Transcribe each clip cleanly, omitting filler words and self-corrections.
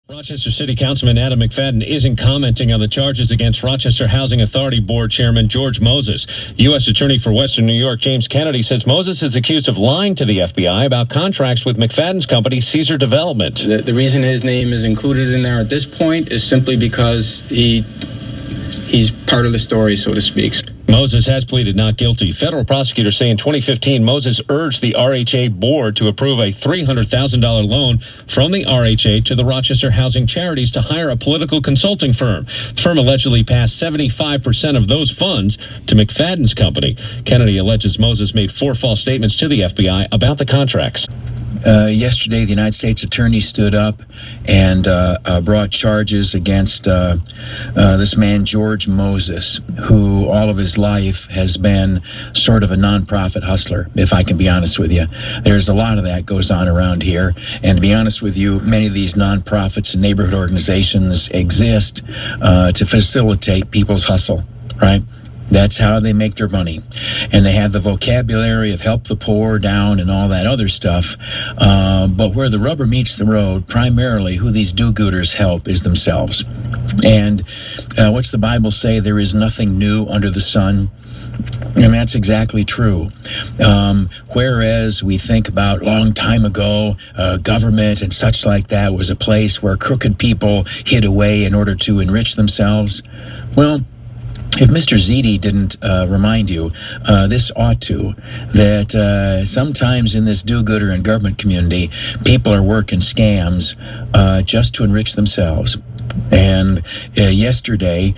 Rochester City Councilman Adam McFadden isn't commenting on the charges against Rochester Housing Authority Board Chairman George Moses. U.S. Attorney for Western New York James Kennedy says Moses is accused of lying to the FBI about contracts with McFadden's company, Caesar Development. The reason his name is included in there at this point is simply because he's part of the story, so to speak. Moses has pleaded not guilty. Federal prosecutors say in 2015, Moses urged the RHA board to approve a $300,000 loan from the RHA to the Rochester Housing Charities to hire a political consulting firm. The firm allegedly passed 75% of those funds to McFadden's company. Kennedy alleges Moses made 4 false statements to the FBI about the contracts. Yesterday, the United States Attorney stood up and brought charges against this man, George Moses, who all of his life has been sort of a nonprofit hustler, if I can be honest with you. There's a lot of that goes on around here. And to be honest with you, many of these nonprofits and neighborhood organizations exist to facilitate people's hustle, right? That's how they make their money. And they have the vocabulary of help the poor down and all that other stuff. But where the rubber meets the road, primarily who these do-gooders help is themselves. And what's the Bible say? There is nothing new under the sun. And that's exactly true. Whereas we think about a long time ago, government and such like that was a place where crooked people hid away in order to enrich themselves. Well, if Mr. Ziti didn't remind you, this ought to, that sometimes in this do-gooder and government community, people are working scams just to enrich themselves. And yesterday,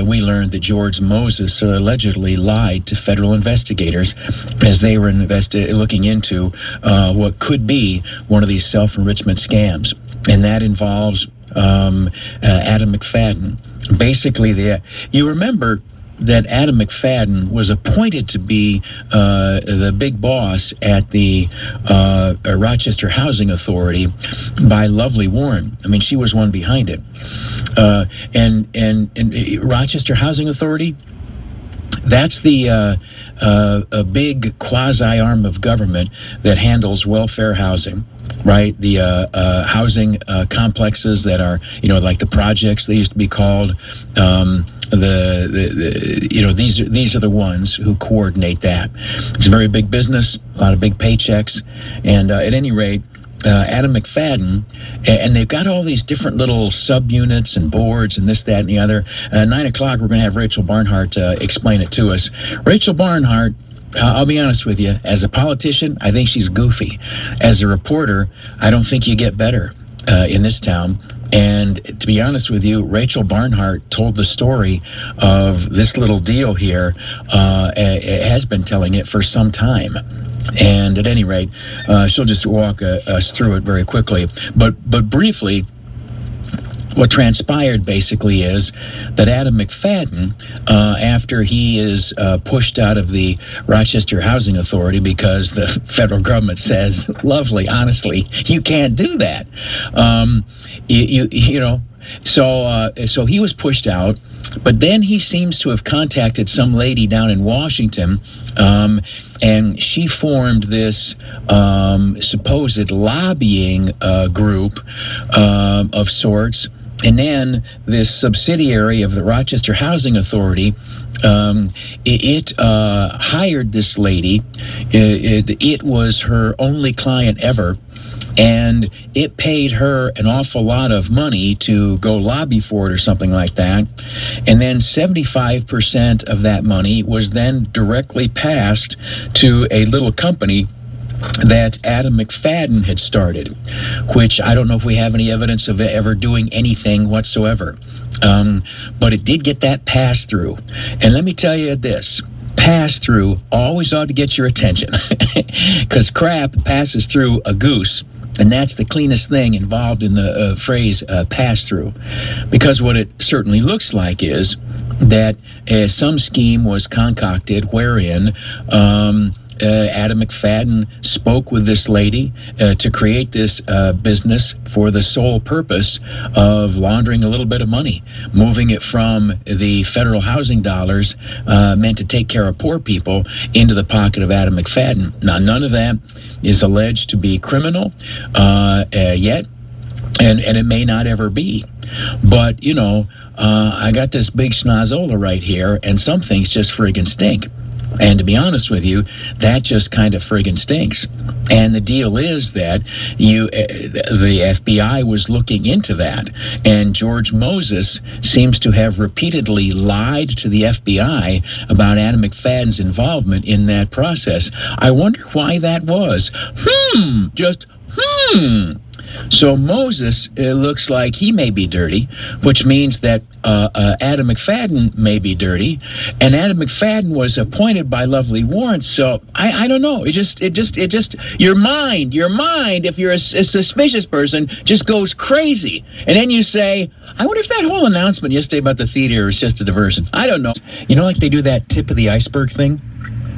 we learned that George Moses allegedly lied to federal investigators as they were looking into what could be one of these self-enrichment scams. And that involves Adam McFadden. Basically, you remember that Adam McFadden was appointed to be the big boss at the Rochester Housing Authority by Lovely Warren. I mean, she was one behind it. And Rochester Housing Authority, that's the a big quasi-arm of government that handles welfare housing, right? The housing complexes that are, like the projects they used to be called. These are the ones who coordinate that. It's a very big business, a lot of big paychecks, and at any rate, Adam McFadden, and they've got all these different little subunits and boards and this, that, and the other. 9 o'clock, we're going to have Rachel Barnhart explain it to us. Rachel Barnhart, I'll be honest with you, as a politician, I think she's goofy. As a reporter, I don't think you get better in this town. And to be honest with you, Rachel Barnhart told the story of this little deal here, has been telling it for some time. And at any rate, she'll just walk us through it very quickly. But briefly, what transpired basically is that Adam McFadden, after he is pushed out of the Rochester Housing Authority because the federal government says, lovely, honestly, you can't do that. So he was pushed out. But then he seems to have contacted some lady down in Washington, and she formed this supposed lobbying group of sorts. And then this subsidiary of the Rochester Housing Authority, it hired this lady. It was her only client ever. And it paid her an awful lot of money to go lobby for it or something like that. And then 75% of that money was then directly passed to a little company that Adam McFadden had started, which I don't know if we have any evidence of ever doing anything whatsoever. But it did get that pass-through. And let me tell you this. Pass-through always ought to get your attention because crap passes through a goose. And that's the cleanest thing involved in the phrase pass-through. Because what it certainly looks like is that some scheme was concocted wherein Adam McFadden spoke with this lady to create this business for the sole purpose of laundering a little bit of money, moving it from the federal housing dollars meant to take care of poor people into the pocket of Adam McFadden. Now, none of that is alleged to be criminal yet. and it may not ever be. But, I got this big schnozola right here, and some things just friggin' stink. And to be honest with you, that just kind of friggin' stinks. And the deal is that the FBI was looking into that, and George Moses seems to have repeatedly lied to the FBI about Adam McFadden's involvement in that process. I wonder why that was. So Moses, it looks like he may be dirty, which means that Adam McFadden may be dirty, and Adam McFadden was appointed by Lovely Warren. So I don't know. It just your mind, if you're a suspicious person, just goes crazy, and then you say, I wonder if that whole announcement yesterday about the theater is just a diversion. I don't know. Like they do that tip of the iceberg thing.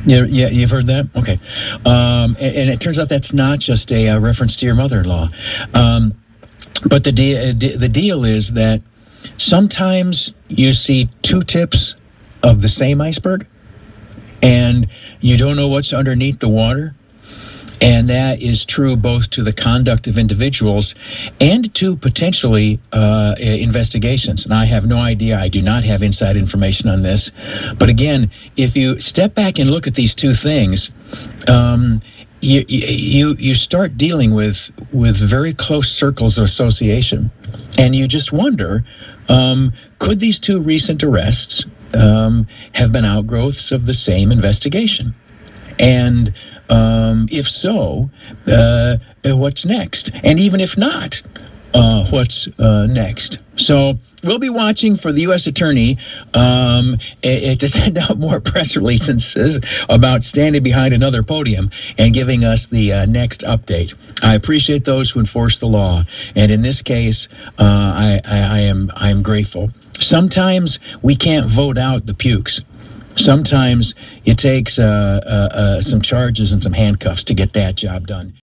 Yeah, you've heard that? Okay. And it turns out that's not just a reference to your mother-in-law. But the deal is that sometimes you see two tips of the same iceberg, and you don't know what's underneath the water. And that is true both to the conduct of individuals and to potentially investigations. And I have no idea. I do not have inside information on this. But again, if you step back and look at these two things, you start dealing with very close circles of association. And you just wonder, could these two recent arrests have been outgrowths of the same investigation? And if so, what's next? And even if not, what's next? So we'll be watching for the U.S. Attorney to send out more press releases about standing behind another podium and giving us the next update. I appreciate those who enforce the law, and in this case, I am grateful. Sometimes we can't vote out the pukes. Sometimes it takes some charges and some handcuffs to get that job done.